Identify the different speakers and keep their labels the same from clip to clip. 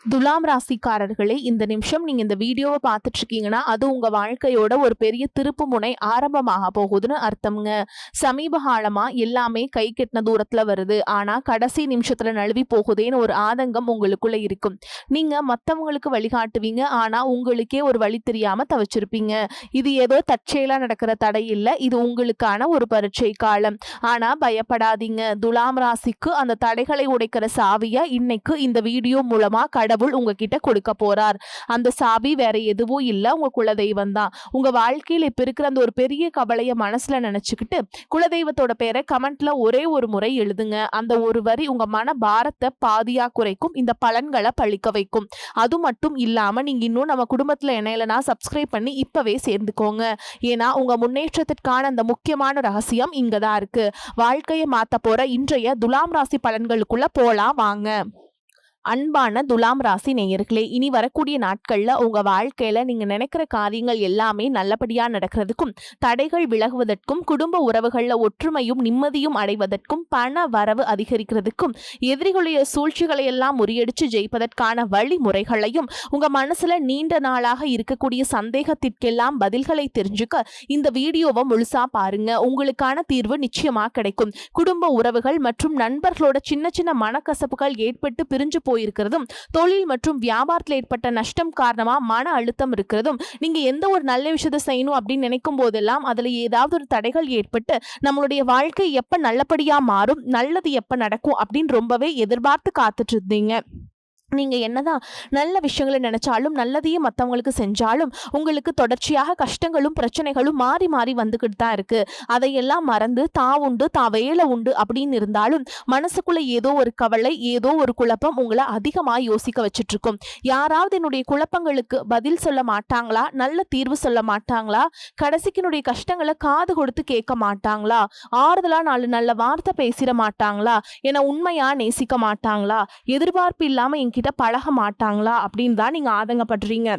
Speaker 1: துலாம் ராசிக்காரர்களே, இந்த நிமிஷம் நீங்க இந்த வீடியோவை பார்த்துட்டு இருக்கீங்கன்னா அது உங்க வாழ்க்கையோட ஒரு பெரிய திருப்பு முனை ஆரம்பமாக போகுதுன்னு அர்த்தம்ங்க. சமீப காலமா எல்லாமே கை கெட்டின தூரத்துல வருது, ஆனா கடைசி நிமிஷத்துல நழுவி போகுதேன்னு ஒரு ஆதங்கம் உங்களுக்குள்ள இருக்கும். நீங்க மத்தவங்களுக்கு வழிகாட்டுவீங்க, ஆனா உங்களுக்கே ஒரு வழி தெரியாம தவிச்சிருப்பீங்க. இது ஏதோ தற்செயலா நடக்கிற தடை இல்ல, இது உங்களுக்கான ஒரு பரீட்சை காலம். ஆனா பயப்படாதீங்க, துலாம் ராசிக்கு அந்த தடைகளை உடைக்கிற சாவியா இன்னைக்கு இந்த வீடியோ மூலமா கடவுள் உங்ககிட்ட கொடுக்க போறார். அந்த சாவி வேற எதுவும் இல்ல, உங்க குலதெய்வம் தான். உங்க வாழ்க்கையில் இப்ப இருக்கிற அந்த ஒரு பெரிய கவலைய மனசுல நினைச்சுக்கிட்டு குலதெய்வத்தோட பேரை கமெண்ட்ல ஒரே ஒரு முறை எழுதுங்க. அந்த ஒரு வரி உங்க மன பாரத்தை பாதியா குறைக்கும், இந்த பலன்களை பழிக்க வைக்கும். அது மட்டும் இல்லாம நீங்க இன்னும் நம்ம குடும்பத்துல இணையலனா சப்ஸ்கிரைப் பண்ணி இப்பவே சேர்ந்துக்கோங்க. ஏன்னா உங்க முன்னேற்றத்திற்கான அந்த முக்கியமான ரகசியம் இங்கதான் இருக்கு. வாழ்க்கையை மாத்த போற இன்றைய துலாம் ராசி பலன்களுக்குள்ள போலாம் வாங்க. அன்பான துலாம் ராசி நேயர்களே, இனி வரக்கூடிய நாட்கள்ல உங்க வாழ்க்கையில நீங்க நினைக்கிற காரியங்கள் எல்லாமே நல்லபடியா நடக்கிறதுக்கும், தடைகள் விலகுவதற்கும், குடும்ப உறவுகள்ல ஒற்றுமையும் நிம்மதியும் அடைவதற்கும், பண வரவு அதிகரிக்கிறதுக்கும், எதிரிகளுடைய சூழ்ச்சிகளை எல்லாம் முறியடிச்சு ஜெயிப்பதற்கான வழிமுறைகளையும், உங்க மனசுல நீண்ட நாளாக இருக்கக்கூடிய சந்தேகத்திற்கெல்லாம் பதில்களை தெரிஞ்சுக்க இந்த வீடியோவை முழுசா பாருங்க. உங்களுக்கான தீர்வு நிச்சயமா கிடைக்கும். குடும்ப உறவுகள் மற்றும் நண்பர்களோட சின்ன சின்ன மனக்கசப்புகள் ஏற்பட்டு பிரிஞ்சு போயிருக்கிறதும், தொழில் மற்றும் வியாபாரத்தில் ஏற்பட்ட நஷ்டம் காரணமா மன அழுத்தம் இருக்கிறதும், நீங்க எந்த ஒரு நல்ல விஷயத்தை செய்யணும் அப்படின்னு நினைக்கும் போதெல்லாம் அதுல ஏதாவது ஒரு தடைகள் ஏற்பட்டு நம்மளுடைய வாழ்க்கை எப்ப நல்லபடியா மாறும், நல்லது எப்ப நடக்கும் அப்படின்னு ரொம்பவே எதிர்பார்த்து காத்துட்டு இருந்தீங்க. நீங்க என்னதான் நல்ல விஷயங்களை நினைச்சாலும், நல்லதையே மற்றவங்களுக்கு செஞ்சாலும் உங்களுக்கு தொடர்ச்சியாக கஷ்டங்களும் பிரச்சனைகளும் மாறி மாறி வந்துகிட்டு தான் இருக்கு. அதையெல்லாம் மறந்து தான் உண்டு தான் வேலை உண்டு அப்படின்னு இருந்தாலும் மனசுக்குள்ள ஏதோ ஒரு கவலை, ஏதோ ஒரு குழப்பம் உங்களை அதிகமாக யோசிக்க வச்சுட்டு இருக்கும். யாராவது என்னுடைய குழப்பங்களுக்கு பதில் சொல்ல மாட்டாங்களா, நல்ல தீர்வு சொல்ல மாட்டாங்களா, கடைசிக்கு என்னுடைய கஷ்டங்களை காது கொடுத்து கேட்க மாட்டாங்களா, ஆறுதலா நாலு நல்ல வார்த்தை பேசிட மாட்டாங்களா, என உண்மையா நேசிக்க மாட்டாங்களா, எதிர்பார்ப்பு இல்லாம கிட்ட பழக மாட்டாங்களா அப்படின்னு தான் நீங்க ஆதங்கப்படுறீங்க.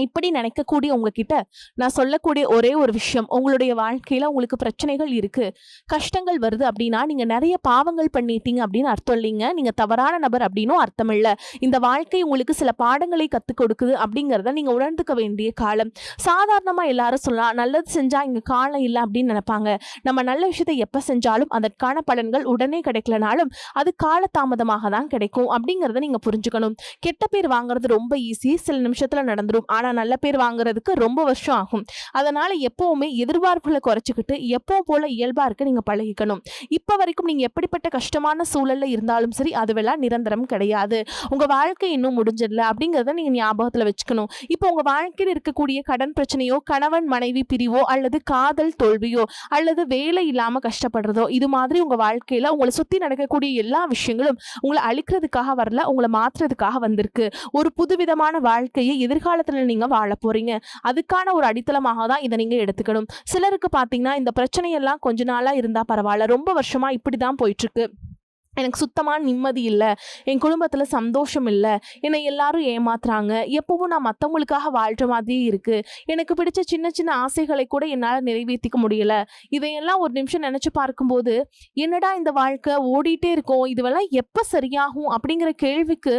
Speaker 1: இப்படி நினைக்கக்கூடிய உங்ககிட்ட நான் சொல்லக்கூடிய ஒரே ஒரு விஷயம், உங்களுடைய வாழ்க்கையில உங்களுக்கு பிரச்சனைகள் இருக்கு, கஷ்டங்கள் வருது அப்படின்னா நீங்க நிறைய பாவங்கள் பண்ணிட்டீங்க அப்படின்னு அர்த்தம் இல்லைங்க. நீங்க தவறான நபர் அப்படின்னும் அர்த்தம் இல்லை. இந்த வாழ்க்கை உங்களுக்கு சில பாடங்களை கற்றுக் கொடுக்குது அப்படிங்கிறத நீங்க உணர்ந்துக்க வேண்டிய காலம். சாதாரணமா எல்லாரும் சொல்லலாம், நல்லது செஞ்சா இங்க காலம் இல்லை அப்படின்னு நினைப்பாங்க. நம்ம நல்ல விஷயத்தை எப்ப செஞ்சாலும் அதற்கான பலன்கள் உடனே கிடைக்கலனாலும் அது காலதாமதமாக தான் கிடைக்கும் அப்படிங்கிறத நீங்க புரிஞ்சுக்கணும். கெட்ட பேர் வாங்குறது ரொம்ப ஈஸி, சில நிமிஷத்துல நடந்துடும். ஆனால் நல்ல பேர் வாங்குறதுக்கு ரொம்ப வருஷம் ஆகும். அதனால் எப்போவுமே எதிர்பார்ப்புகளை குறைச்சிக்கிட்டு எப்போ போல இயல்பாக இருக்க நீங்கள் பழகிக்கணும். இப்போ வரைக்கும் நீங்கள் எப்படிப்பட்ட கஷ்டமான சூழலில் இருந்தாலும் சரி, அதுவெல்லாம் நிரந்தரம் கிடையாது. உங்கள் வாழ்க்கை இன்னும் முடிஞ்சிடல அப்படிங்கிறத நீங்கள் ஞாபகத்தில் வச்சுக்கணும். இப்போ உங்கள் வாழ்க்கையில் இருக்கக்கூடிய கடன் பிரச்சனையோ, கணவன் மனைவி பிரிவோ, அல்லது காதல் தோல்வியோ, அல்லது வேலை இல்லாமல் கஷ்டப்படுறதோ, இது மாதிரி உங்கள் வாழ்க்கையில் உங்களை சுற்றி நடக்கக்கூடிய எல்லா விஷயங்களும் உங்களை அழிக்கிறதுக்காக வரல, உங்களை மாற்றுறதுக்காக வந்திருக்கு. ஒரு புதுவிதமான வாழ்க்கையை எதிர்காலத்தில் நீங்க வாழ போறீங்க. அதுக்கான ஒரு அடித்தளமாக தான் இதை நீங்க எடுத்துக்கணும். சிலருக்கு பாத்தீங்கன்னா இந்த பிரச்சனையெல்லாம் கொஞ்ச நாளா இருந்தா பரவாயில்ல, ரொம்ப வருஷமா இப்படிதான் போயிட்டு இருக்கு, எனக்கு சுத்தமான நிம்மதி இல்லை, என் குடும்பத்தில் சந்தோஷம் இல்லை, என்னை எல்லாரும் ஏமாத்துறாங்க, எப்பவும் நான் மற்றவங்களுக்காக வாழ்கிற மாதிரியே இருக்குது, எனக்கு பிடிச்ச சின்ன சின்ன ஆசைகளை கூட என்னால் நிறைவேற்றிக்க முடியலை, இதையெல்லாம் ஒரு நிமிஷம் நினச்சி பார்க்கும்போது என்னடா இந்த வாழ்க்கை ஓடிட்டே இருக்கும், இதுவெல்லாம் எப்போ சரியாகும் அப்படிங்கிற கேள்விக்கு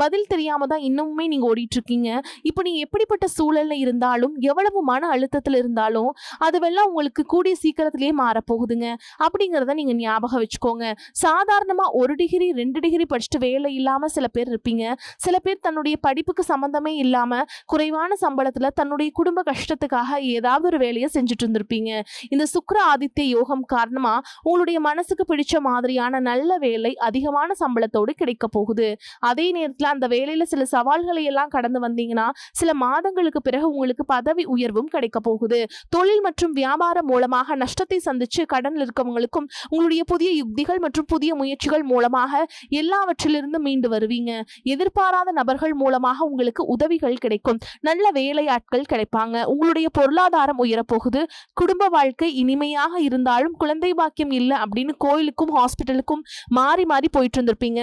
Speaker 1: பதில் தெரியாமல் தான் இன்னுமே நீங்கள் ஓடிட்டுருக்கீங்க. இப்போ நீங்கள் எப்படிப்பட்ட சூழலில் இருந்தாலும், எவ்வளவு மன அழுத்தத்தில் இருந்தாலும் அதுவெல்லாம் உங்களுக்கு கூடிய சீக்கிரத்திலேயே மாறப்போகுதுங்க அப்படிங்கிறத நீங்கள் ஞாபகம் வச்சுக்கோங்க. சாதாரண 1 டிகிரி 2 டிகிரி படிச்சுட்டு வேலை இல்லாம சில பேர் இருப்பீங்க. சில பேர் தன்னுடைய படிப்புக்கு சம்பந்தமே இல்லாம குறைவான சம்பளத்துல தன்னுடைய குடும்ப கஷ்டத்துக்காக ஏதாவது ஒரு வேலையை செஞ்சுட்டு இருந்திருப்பீங்க. இந்த சுக்கிர ஆதித்ய யோகம் காரணமா உங்களுடைய மனசுக்கு பிடிச்ச மாதிரியான நல்ல வேலை அதிகமான சம்பளத்தோடு கிடைக்க போகுது. அதே நேரத்துல அந்த வேலையில சில சவால்களை எல்லாம் கடந்து வந்தீங்கன்னா சில மாதங்களுக்கு பிறகு உங்களுக்கு பதவி உயர்வும் கிடைக்க போகுது. தொழில் மற்றும் வியாபாரம் மூலமாக நஷ்டத்தை சந்திச்சு கடனில் இருக்கவங்களுக்கும் உங்களுடைய புதிய யுக்திகள் மற்றும் புதிய முயற்சிகள் மூலமாக எல்லாவற்றிலிருந்து மீண்டு வருவீங்க. எதிர்பாராத நபர்கள் மூலமாக உங்களுக்கு உதவிகள் கிடைக்கும். நல்ல வேலையாட்கள் கிடைப்பாங்க. உங்களுடைய பொருளாதாரம் உயரப்போகுது. குடும்ப வாழ்க்கை இனிமையாக இருந்தாலும் குழந்தை பாக்கியம் இல்லை அப்படின்னு கோயிலுக்கும் ஹாஸ்பிட்டலுக்கும் மாறி மாறி போயிட்டு இருந்திருப்பீங்க.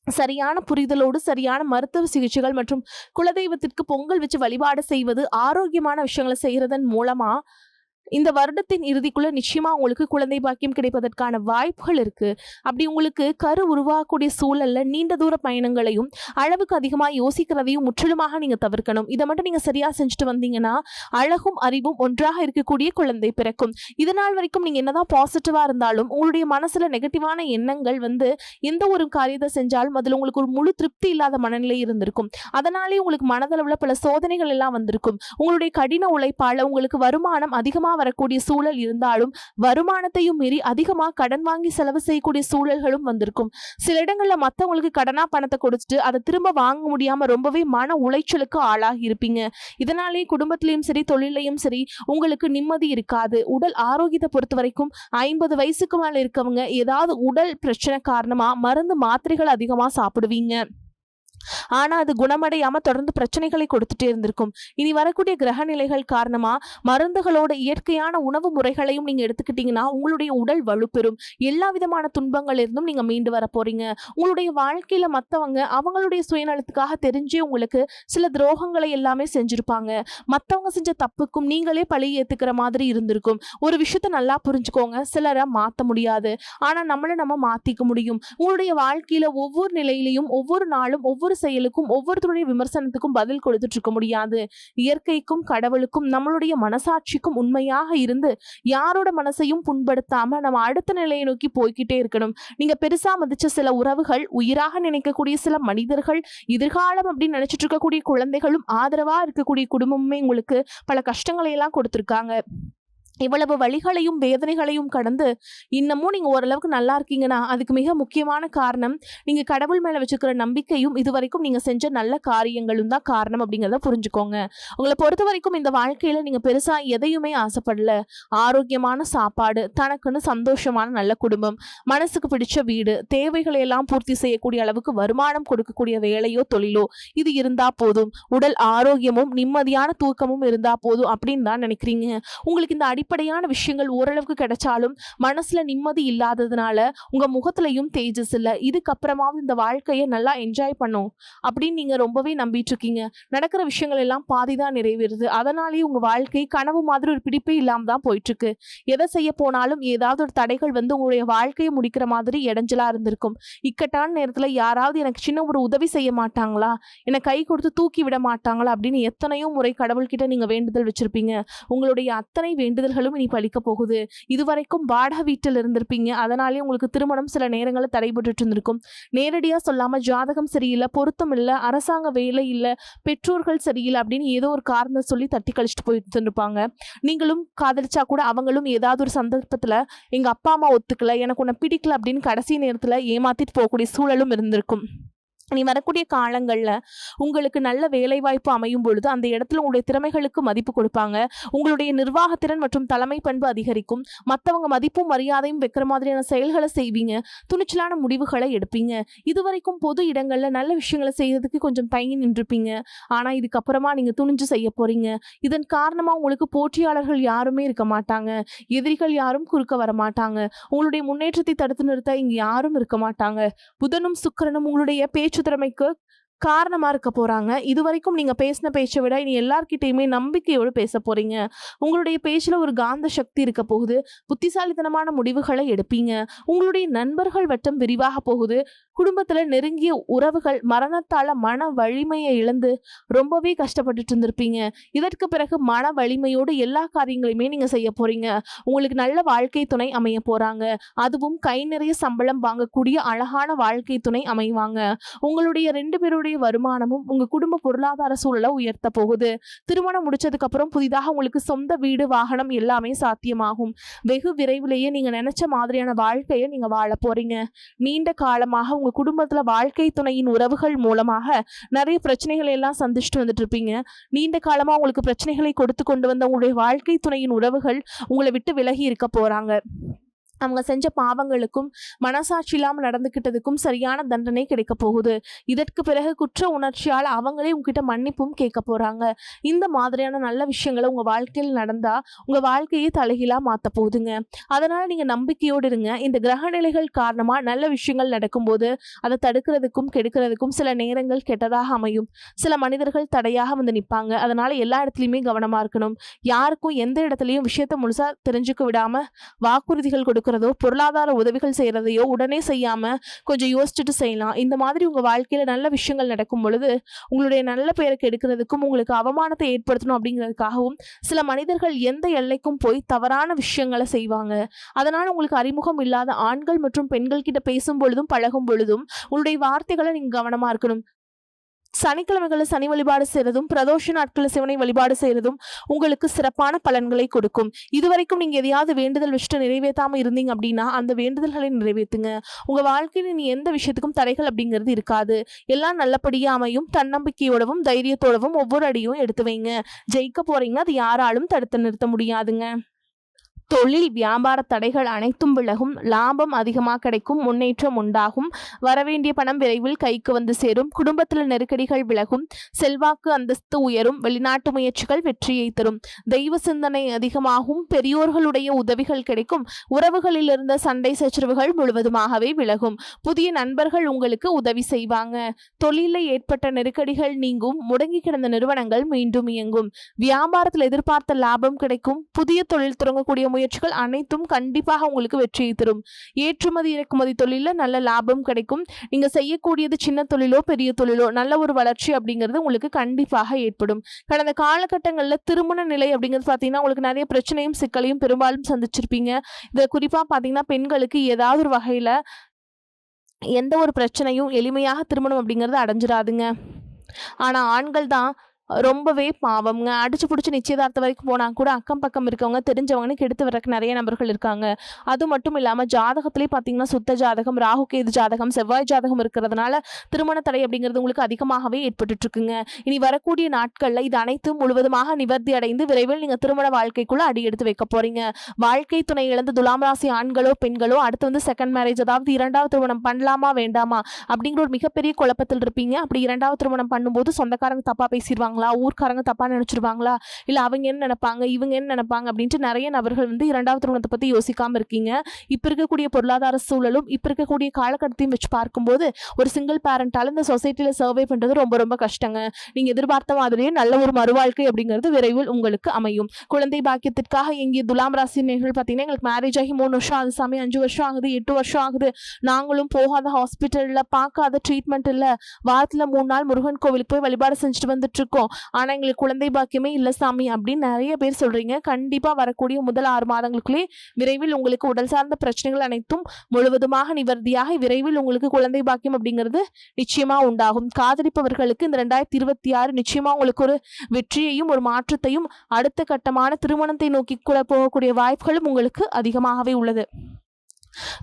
Speaker 1: சரியான புரிதலோடு சரியான மருத்துவ சிகிச்சைகள் மற்றும் குலதெய்வத்திற்கு பொங்கல் வச்சு வழிபாடு செய்வது, ஆரோக்கியமான விஷயங்களை செய்யறதன் மூலமா இந்த வருடத்தின் இறுதிக்குள்ள நிச்சயமா உங்களுக்கு குழந்தை பாக்கியம் கிடைப்பதற்கான வாய்ப்புகள் இருக்கு. அப்படி உங்களுக்கு கரு உருவாகக்கூடிய சூழல்ல நீண்ட தூர பயணங்களையும் அளவுக்கு அதிகமா யோசிக்கிறதையும் முற்றிலுமாக நீங்க தவிர்க்கணும். இதை மட்டும் நீங்க சரியா செஞ்சுட்டு வந்தீங்கன்னா அழகும் அறிவும் ஒன்றாக இருக்கக்கூடிய குழந்தை பிறக்கும். இதனால் வரைக்கும் நீங்க என்னதான் பாசிட்டிவா இருந்தாலும் உங்களுடைய மனசுல நெகட்டிவான எண்ணங்கள் எந்த ஒரு காரியத்தை செஞ்சாலும் அதுல உங்களுக்கு ஒரு முழு திருப்தி இல்லாத மனநிலை இருந்திருக்கும். அதனாலே உங்களுக்கு மனதளவுல பல சோதனைகள் எல்லாம் வந்திருக்கும். உங்களுடைய கடின உழைப்பால உங்களுக்கு வருமானம் அதிகமா வரக்கூடிய சூழல் இருந்தாலும் வருமானத்தையும் மீறி அதிகமா கடன் வாங்கி செலவு செய்யக்கூடிய சூழல்களும் வந்திருக்கும். சில இடங்கள்ல மத்தவங்களுக்கு கடனா பணத்தை கொடுத்துட்டு அதை திரும்ப வாங்க முடியாம ரொம்பவே மன உளைச்சலுக்கு ஆளாகி இருப்பீங்க. இதனாலே குடும்பத்திலையும் சரி தொழிலையும் சரி உங்களுக்கு நிம்மதி இருக்காது. உடல் ஆரோக்கியத்தை பொறுத்த வரைக்கும் 50 வயசுக்கு மேல இருக்கவங்க ஏதாவது உடல் பிரச்சனை காரணமா மருந்து மாத்திரைகள் அதிகமா சாப்பிடுவீங்க. ஆனா அது குணமடையாம தொடர்ந்து பிரச்சனைகளை கொடுத்துட்டே இருந்திருக்கும். இனி வரக்கூடிய கிரக நிலைகள் காரணமா மருந்துகளோட இயற்கையான உணவு முறைகளையும் நீங்க எடுத்துக்கிட்டீங்கன்னா உங்களுடைய உடல் வலுப்பெறும். எல்லா விதமான துன்பங்கள் இருந்தும் நீங்க மீண்டு வர போறீங்க. உங்களுடைய வாழ்க்கையில மத்தவங்க அவங்களுடைய சுயநலத்துக்காக தெரிஞ்சே உங்களுக்கு சில துரோகங்களை எல்லாமே செஞ்சிருப்பாங்க. மத்தவங்க செஞ்ச தப்புக்கும் நீங்களே பழி ஏத்துக்கிற மாதிரி இருந்திருக்கும். ஒரு விஷயத்த நல்லா புரிஞ்சுக்கோங்க, சிலரை மாத்த முடியாது, ஆனா நம்ம மாத்திக்க முடியும். உங்களுடைய வாழ்க்கையில ஒவ்வொரு நிலையிலையும் ஒவ்வொரு நாளும் ஒவ்வொரு செயலுக்கும் ஒவ்வொருத்தருடைய விமர்சனத்துக்கும் பதில் கொடுத்துட்டு இருக்க முடியாது. இயற்கைக்கும் கடவுளுக்கும் நம்மளுடைய மனசாட்சிக்கும் உண்மையாக இருந்து யாரோட மனசையும் புண்படுத்தாம நம்ம அடுத்த நிலையை நோக்கி போய்கிட்டே இருக்கணும். நீங்க பெருசா மதிச்ச சில உறவுகள், உயிராக நினைக்கக்கூடிய சில மனிதர்கள், எதிர்காலம் அப்படின்னு நினைச்சிட்டு இருக்கக்கூடிய குழந்தைகளும் ஆதரவா இருக்கக்கூடிய குடும்பமுமே உங்களுக்கு பல கஷ்டங்களை எல்லாம் கொடுத்திருக்காங்க. இவ்வளவு வழிகளையும் வேதனைகளையும் கடந்து இன்னமும் நீங்க ஓரளவுக்கு நல்லா இருக்கீங்கன்னா அதுக்கு மிக முக்கியமான காரணம் நீங்க கடவுள் மேல வச்சுக்கிற நம்பிக்கையும் இதுவரைக்கும் நீங்க செஞ்ச நல்ல காரியங்களும் தான் காரணம் அப்படிங்கிறத புரிஞ்சுக்கோங்க. உங்களை பொறுத்த வரைக்கும் இந்த வாழ்க்கையில நீங்க பெருசா எதையுமே ஆசைப்படல. ஆரோக்கியமான சாப்பாடு, தனக்குன்னு சந்தோஷமான நல்ல குடும்பம், மனசுக்கு பிடிச்ச வீடு, தேவைகளை எல்லாம் பூர்த்தி செய்யக்கூடிய அளவுக்கு வருமானம் கொடுக்கக்கூடிய வேலையோ தொழிலோ இது இருந்தா போதும். உடல் ஆரோக்கியமும் நிம்மதியான தூக்கமும் இருந்தா போதும் அப்படின்னு தான் நினைக்கிறீங்க. உங்களுக்கு இந்த அடிப்படையான விஷயங்கள் ஓரளவுக்கு கிடைச்சாலும் மனசுல நிம்மதி இல்லாததுனால உங்க முகத்திலையும் தேஜஸ் இல்ல. இதுக்கப்புறமாவது இந்த வாழ்க்கையை நல்லா என்ஜாய் பண்ணும் அப்படின்னு நீங்க ரொம்பவே நம்பிட்டு இருக்கீங்க. நடக்கிற விஷயங்கள் எல்லாம் பாதிதான் நிறைவேறுது. அதனாலேயே உங்க வாழ்க்கை கனவு மாதிரி ஒரு பிடிப்பே இல்லாம தான் போயிட்டு இருக்கு. எதை செய்ய போனாலும் ஏதாவது ஒரு தடைகள் உங்களுடைய வாழ்க்கையை முடிக்கிற மாதிரி இடைஞ்சலா இருந்திருக்கும். இக்கட்டான நேரத்துல யாராவது எனக்கு சின்ன ஒரு உதவி செய்ய மாட்டாங்களா, என்னை கை கொடுத்து தூக்கி விட மாட்டாங்களா அப்படின்னு எத்தனையோ முறை கடவுள்கிட்ட நீங்க வேண்டுதல் வச்சிருப்பீங்க. உங்களுடைய அத்தனை வேண்டுதல்களும் இனி பலிக்க போகுது. இதுவரைக்கும் வாடகை வீட்டில் இருந்திருப்பீங்க. அதனாலே உங்களுக்கு திருமணம் சில நேரங்களில் தடைபட்டு இருந்திருக்கும். நேரடியா சொல்லாம ஜாதகம் சரியில்லை, பொருத்தம் இல்லை, அரசாங்க வேலை இல்லை, பெற்றோர்கள் சரியில்லை அப்படின்னு ஏதோ ஒரு காரணம் சொல்லி தட்டி கழிச்சிட்டு போயிட்டு இருப்பாங்க. நீங்களும் காதலிச்சா கூட அவங்களும் ஏதாவது ஒரு சந்தர்ப்பத்துல எங்க அப்பா அம்மா ஒத்துக்கல, எனக்கு உன்னை பிடிக்கல அப்படின்னு கடைசி நேரத்துல ஏமாத்திட்டு போகக்கூடிய சூழலும் இருந்திருக்கும். நீ வரக்கூடிய காலங்கள்ல உங்களுக்கு நல்ல வேலை வாய்ப்பு அமையும் பொழுது அந்த இடத்துல உங்களுடைய திறமைகளுக்கு மதிப்பு கொடுப்பாங்க. உங்களுடைய நிர்வாகத்திறன் மற்றும் தலைமை பண்பு அதிகரிக்கும். மற்றவங்க மதிப்பும் மரியாதையும் வைக்கிற மாதிரியான செயல்களை செய்வீங்க. துணிச்சலான முடிவுகளை எடுப்பீங்க. இதுவரைக்கும் பொது இடங்கள்ல நல்ல விஷயங்களை செய்யறதுக்கு கொஞ்சம் தயங்கி நின்றுப்பீங்க. ஆனா இதுக்கப்புறமா நீங்க துணிஞ்சு செய்ய போறீங்க. இதன் காரணமா உங்களுக்கு போட்டியாளர்கள் யாருமே இருக்க மாட்டாங்க. எதிரிகள் யாரும் குறுக்க வர மாட்டாங்க. உங்களுடைய முன்னேற்றத்தை தடுத்து நிறுத்த இங்க யாரும் இருக்க மாட்டாங்க. புதனும் சுக்கிரனும் உங்களுடைய பேச்சு திறமைக்கு காரணமா இருக்க போறாங்க. இதுவரைக்கும் நீங்க பேசின பேச்சை விட இனி எல்லார்கிட்டையுமே நம்பிக்கையோடு பேச போறீங்க. உங்களுடைய பேச்சுல ஒரு காந்த சக்தி இருக்க போகுது. புத்திசாலித்தனமான முடிவுகளை எடுப்பீங்க. உங்களுடைய நண்பர்கள் வட்டம் விரிவாக போகுது. குடும்பத்துல நெருங்கிய உறவுகள் மரணத்தால மன வலிமையை இழந்து ரொம்பவே கஷ்டப்பட்டுட்டு இருந்திருப்பீங்க. இதற்கு பிறகு மன வலிமையோடு எல்லா காரியங்களையுமே நீங்க செய்ய போறீங்க. உங்களுக்கு நல்ல வாழ்க்கை துணை அமைய போறாங்க. அதுவும் கை நிறைய சம்பளம் வாங்கக்கூடிய அழகான வாழ்க்கை துணை அமைவாங்க. உங்களுடைய 2 பேருடைய வருமானமும் உங்க குடும்ப பொருளாதார சூழலை உயர்த்த போகுது. திருமணம் முடிச்சதுக்கு அப்புறம் புதிதாக உங்களுக்கு சொந்த வீடு, வாகனம் எல்லாமே சாத்தியமாகும். வெகு விரைவிலேயே நீங்க நினைச்ச மாதிரியான வாழ்க்கையை நீங்க வாழ போறீங்க. நீண்ட காலமாக உங்க குடும்பத்துல வாழ்க்கை துணையின் உறவுகள் மூலமாக நிறைய பிரச்சனைகளை எல்லாம் சந்திச்சுட்டு வந்துட்டு இருப்பீங்க. நீண்ட காலமா உங்களுக்கு பிரச்சனைகளை கொடுத்து கொண்டு வந்த உங்களுடைய வாழ்க்கை துணையின் உறவுகள் உங்களை விட்டு விலகி இருக்க போறாங்க. அவங்க செஞ்ச பாவங்களுக்கும் மனசாட்சி இல்லாமல் நடந்துக்கிட்டதுக்கும் சரியான தண்டனை கிடைக்க போகுது. இதற்கு பிறகு குற்ற உணர்ச்சியால் அவங்களே உங்ககிட்ட மன்னிப்பும் கேட்க போறாங்க. இந்த மாதிரியான நல்ல விஷயங்களை உங்க வாழ்க்கையில் நடந்தா உங்க வாழ்க்கையை தலைகீழா மாத்த போகுதுங்க. அதனால நீங்க நம்பிக்கையோடு இருங்க. இந்த கிரக நிலைகள் காரணமா நல்ல விஷயங்கள் நடக்கும்போது அதை தடுக்கிறதுக்கும் கெடுக்கிறதுக்கும் சில நேரங்கள் கெட்டதாக அமையும். சில மனிதர்கள் தடையாக வந்து நிற்பாங்க. அதனால எல்லா இடத்துலையுமே கவனமா இருக்கணும். யாருக்கும் எந்த இடத்துலையும் விஷயத்த முழுசா தெரிஞ்சுக்க விடாம வாக்குறுதிகள் கொடுக்கிறதோ பொருளாதார உதவிகள் செய்யறதையோ உடனே செய்யாம கொஞ்சம் யோசிச்சுட்டு செய்யலாம். இந்த மாதிரி உங்க வாழ்க்கையில நல்ல விஷயங்கள் நடக்கும் பொழுது உங்களுடைய நல்ல பெயருக்கு எடுக்கிறதுக்கும் உங்களுக்கு அவமானத்தை ஏற்படுத்தணும் அப்படிங்கிறதுக்காகவும் சில மனிதர்கள் எந்த எல்லைக்கும் போய் தவறான விஷயங்களை செய்வாங்க. அதனால உங்களுக்கு அறிமுகம் இல்லாத ஆண்கள் மற்றும் பெண்கள் கிட்ட பேசும் பொழுதும் பழகும் பொழுதும் உங்களுடைய வார்த்தைகளை நீங்க கவனமா இருக்கணும். சனிக்கிழமைகளில் சனி வழிபாடு செய்யறதும் பிரதோஷ நாட்களில் சிவனை வழிபாடு செய்யறதும் உங்களுக்கு சிறப்பான பலன்களை கொடுக்கும். இதுவரைக்கும் நீங்க எதையாவது வேண்டுதல் வச்சுட்டு நிறைவேற்றாம இருந்தீங்க அப்படின்னா அந்த வேண்டுதல்களை நிறைவேற்றுங்க. உங்க வாழ்க்கையில் நீ எந்த விஷயத்துக்கும் தடைகள் அப்படிங்கிறது இருக்காது. எல்லாம் நல்லபடியா அமையும். தன்னம்பிக்கையோடவும் தைரியத்தோடவும் ஒவ்வொரு அடியும் எடுத்து வைங்க. ஜெயிக்க போறீங்க. அது யாராலும் தடுத்து நிறுத்த முடியாதுங்க. தொழில் வியாபார தடைகள் அனைத்தும் விலகும். லாபம் அதிகமாக கிடைக்கும். முன்னேற்றம் உண்டாகும். வரவேண்டிய பணம் விரைவில் கைக்கு வந்து சேரும். குடும்பத்தில் நெருக்கடிகள் விலகும். செல்வாக்கு அந்தஸ்து உயரும். வெளிநாட்டு முயற்சிகள் வெற்றியை தரும். தெய்வ சிந்தனை அதிகமாகும். பெரியோர்களுடைய உதவிகள் கிடைக்கும். உறவுகளில் இருந்த சண்டை சச்சரவுகள் முழுவதுமாகவே விலகும். புதிய நண்பர்கள் உங்களுக்கு உதவி செய்வாங்க. தொழிலில் ஏற்பட்ட நெருக்கடிகள் நீங்கும். முடங்கி கிடந்த நிறுவனங்கள் மீண்டும் இயங்கும். வியாபாரத்தில் எதிர்பார்த்த லாபம் கிடைக்கும். புதிய தொழில் தொடங்கக்கூடிய முயற்சிகள் அனைத்தும் கண்டிப்பாக உங்களுக்கு வெற்றியை தரும். ஏற்றுமதி இறக்குமதி தொழில நல்ல லாபம் கிடைக்கும். நீங்க செய்யக்கூடியது சின்ன தொழிலோ பெரிய தொழிலோ நல்ல ஒரு வளர்ச்சி அப்படிங்கிறது உங்களுக்கு கண்டிப்பாக ஏற்படும். கடந்த காலகட்டங்களில் திருமண நிலை அப்படிங்கிறது பார்த்தீங்கன்னா உங்களுக்கு நிறைய பிரச்சனையும் சிக்கலையும் பெரும்பாலும் சந்திச்சிருப்பீங்க. இதை குறிப்பாக பார்த்தீங்கன்னா பெண்களுக்கு ஏதாவது ஒரு வகையில் எந்த ஒரு பிரச்சனையும் எளிமையாக திருமணம் அப்படிங்கிறது அடைஞ்சிடாதுங்க. ஆனால் ஆண்கள் தான் ரொம்பவே பாவம்ங்க. அடிச்சு பிடிச்சி நிச்சயதார்த்தம் வரைக்கும் போனால் கூட அக்கம் பக்கம் இருக்கவங்க தெரிஞ்சவங்கன்னு கெடுத்து வரக்கு நிறைய நபர்கள் இருக்காங்க. அது மட்டும் இல்லாமல் ஜாதகத்திலே பார்த்தீங்கன்னா சுத்த ஜாதகம், ராகு கேது ஜாதகம், செவ்வாய் ஜாதகம் இருக்கிறதுனால திருமண தடை அப்படிங்கிறது உங்களுக்கு அதிகமாகவே ஏற்பட்டு இருக்குங்க. இனி வரக்கூடிய நாட்களில் இது அனைத்தும் முழுவதுமாக நிவர்த்தி அடைந்து விரைவில் நீங்கள் திருமண வாழ்க்கைக்குள்ள அடி எடுத்து வைக்க போறீங்க. வாழ்க்கை துணை இழந்த துலாம் ராசி ஆண்களோ பெண்களோ அடுத்து வந்து செகண்ட் மேரேஜ், அதாவது இரண்டாவது திருமணம் பண்ணலாமா வேண்டாமா அப்படிங்கிற ஒரு மிகப்பெரிய குழப்பத்தில் இருப்பீங்க. அப்படி இரண்டாவது திருமணம் பண்ணும்போது சொந்தக்காரங்க தப்பா பேசிடுவாங்க, ஊர்க்காரங்க தப்பா நினைச்சிருவாங்களா, இல்ல அவங்க என்ன நினைப்பாங்க, இவங்க என்ன நினைப்பாங்க அப்படின்ட்டு நிறைய நபர்கள் வந்து இரண்டாவது திருமணத்தை பத்தி யோசிக்காம இருக்கீங்க. இப்ப இருக்கக்கூடிய பொருளாதார சூழலும் இப்ப இருக்கக்கூடிய காலகட்டத்தையும் வச்சு பார்க்கும்போது ஒரு சிங்கிள் பேரண்டால இந்த சொசைட்டில சர்வே பண்றது ரொம்ப ரொம்ப கஷ்டங்க. நீங்க எதிர்பார்த்த மாதிரியே நல்ல ஒரு மறுவாழ்க்கை அப்படிங்கிறது விரைவில் உங்களுக்கு அமையும். குழந்தை பாக்கியத்திற்காக எங்கிய துலாம் ராசி நேர்கள் பார்த்தீங்கன்னா எங்களுக்கு மேரேஜ் ஆகி 3 வருஷம் ஆகுது சாமி, 5 வருஷம் ஆகுது, 8 வருஷம் ஆகுது, நாங்களும் போகாத ஹாஸ்பிட்டல்ல பார்க்காத ட்ரீட்மெண்ட் இல்ல, வாரத்துல 3 நாள் முருகன் கோவிலுக்கு போய் வழிபாடு செஞ்சுட்டு வந்துட்டு இருக்கோம், ஆனா எங்களுக்கு குழந்தை பாக்கியமே இல்ல சாமி அப்படின்னு நிறைய பேர் சொல்றீங்க. கண்டிப்பா வரக்கூடிய முதல் 6 மாதங்களுக்குள்ளே விரைவில் உங்களுக்கு உடல் சார்ந்த பிரச்சனைகள் அனைத்தும் முழுவதுமாக நிவர்த்தியாக விரைவில் உங்களுக்கு குழந்தை பாக்கியம் அப்படிங்கிறது நிச்சயமா உண்டாகும். காதலிப்பவர்களுக்கு இந்த 2026 நிச்சயமா உங்களுக்கு ஒரு வெற்றியையும் ஒரு மாற்றத்தையும் அடுத்த கட்டமான திருமணத்தை நோக்கி கூட போகக்கூடிய வாய்ப்புகளும் உங்களுக்கு அதிகமாகவே உள்ளது.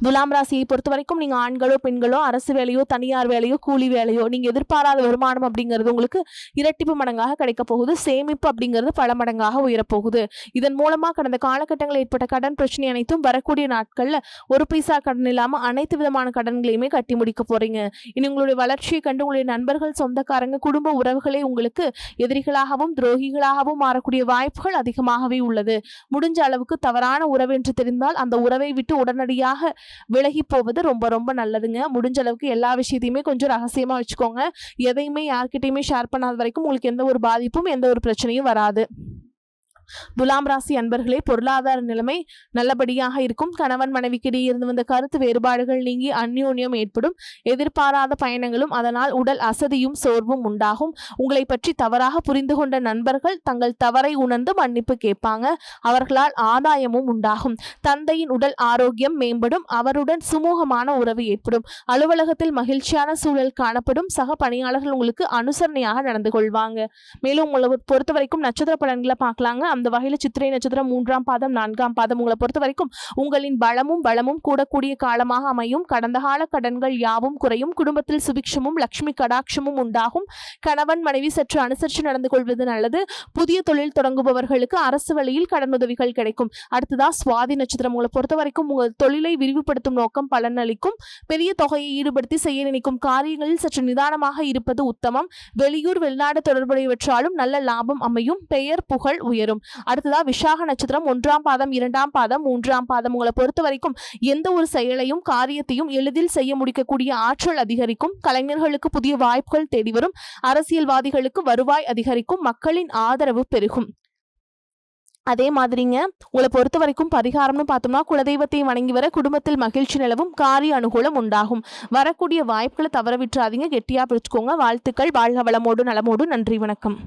Speaker 1: துலாம் ராசியை பொறுத்த வரைக்கும் நீங்க ஆண்களோ பெண்களோ அரசு வேலையோ தனியார் வேலையோ கூலி வேலையோ நீங்க எதிர்பாராத வருமானம் அப்படிங்கிறது உங்களுக்கு இரட்டிப்பு மடங்காக கிடைக்க போகுது. சேமிப்பு அப்படிங்கிறது பல மடங்காக உயரப்போகுது. இதன் மூலமா கடந்த காலகட்டங்களில் ஏற்பட்ட கடன் பிரச்சனை அனைத்தும் வரக்கூடிய நாட்கள்ல ஒரு பைசா கடன் இல்லாம அனைத்து விதமான கடன்களையுமே கட்டி முடிக்க போறீங்க. இனி உங்களுடைய வளர்ச்சியை கண்டு உங்களுடைய நண்பர்கள், சொந்தக்காரங்க, குடும்ப உறவுகளே உங்களுக்கு எதிரிகளாகவும் துரோகிகளாகவும் மாறக்கூடிய வாய்ப்புகள் அதிகமாகவே உள்ளது. முடிஞ்ச அளவுக்கு தவறான உறவு என்று தெரிந்தால் அந்த உறவை விட்டு உடனடியாக விலகி போவது ரொம்ப ரொம்ப நல்லதுங்க. முடிஞ்ச அளவுக்கு எல்லா விஷயத்தையுமே கொஞ்சம் ரகசியமா வச்சுக்கோங்க. எதையுமே யார்கிட்டயுமே ஷேர் பண்ணாத வரைக்கும் உங்களுக்கு எந்த ஒரு பாதிப்பும் எந்த ஒரு பிரச்சனையும் வராது. துலாம் ராசி அன்பர்களே, பொருளாதார நிலைமை நல்லபடியாக இருக்கும். கணவன் மனைவிக்கிடையே இருந்து வந்த கருத்து வேறுபாடுகள் நீங்கி அந்யோன்யம் ஏற்படும். எதிர்பாராத பயணங்களும் அதனால் உடல் அசதியும் சோர்வும் உண்டாகும். உங்களை பற்றி தவறாக புரிந்து கொண்ட நண்பர்கள் தங்கள் தவறை உணர்ந்து மன்னிப்பு கேட்பாங்க. அவர்களால் ஆதாயமும் உண்டாகும். தந்தையின் உடல் ஆரோக்கியம் மேம்படும். அவருடன் சுமூகமான உறவு ஏற்படும். அலுவலகத்தில் மகிழ்ச்சியான சூழல் காணப்படும். சக பணியாளர்கள் உங்களுக்கு அனுசரணையாக நடந்து கொள்வாங்க. மேலும் உங்களை பொறுத்த வரைக்கும் நட்சத்திர பலன்களை பார்க்கலாங்க. அந்த வகையில சித்திரை நட்சத்திரம் 3ஆம் பாதம் 4ஆம் பாதம் உங்களை பொறுத்த வரைக்கும் உங்களின் பலமும் கூடக்கூடிய காலமாக அமையும். கடந்த கால கடன்கள் யாவும் குறையும். குடும்பத்தில் சுபிக்ஷமும் லட்சுமி கடாட்சமும் உண்டாகும். கணவன் மனைவி சற்று அனுசரித்து நடந்து கொள்வது நல்லது. புதிய தொழில் தொடங்குபவர்களுக்கு அரசு வழியில் கடனுதவிகள் கிடைக்கும். அடுத்ததா சுவாதி நட்சத்திரம் உங்களை பொறுத்த வரைக்கும் உங்கள் தொழிலை விரிவுபடுத்தும் நோக்கம் பலனளிக்கும். பெரிய தொகையை ஈடுபடுத்தி செய்ய நினைக்கும் காரியங்களில் சற்று நிதானமாக இருப்பது உத்தமம். வெளியூர் வெளிநாடு தொடர்புடையவற்றாலும் நல்ல லாபம் அமையும். பெயர் புகழ் உயரும். அடுத்ததா விசாக நட்சத்திரம் 1ஆம் பாதம் 2ஆம் பாதம் 3ஆம் பாதம் உங்களை பொறுத்த வரைக்கும் எந்த ஒரு செயலையும் காரியத்தையும் எளிதில் செய்ய முடிக்கக்கூடிய ஆற்றல் அதிகரிக்கும். கலைஞர்களுக்கு புதிய வாய்ப்புகள் தேடி வரும். அரசியல்வாதிகளுக்கு வருவாய் அதிகரிக்கும். மக்களின் ஆதரவு பெருகும். அதே மாதிரிங்க உங்களை பொறுத்த வரைக்கும் பரிகாரம்னு பார்த்தோம்னா குலதெய்வத்தை வணங்கி வர குடும்பத்தில் மகிழ்ச்சி நிலவும். காரிய அனுகூலம் உண்டாகும். வரக்கூடிய வாய்ப்புகளை தவற விட்டுறாதீங்க. கெட்டியா பிடிச்சுக்கோங்க. வாழ்த்துக்கள். வாழ்க வளமோடு நலமோடு. நன்றி, வணக்கம்.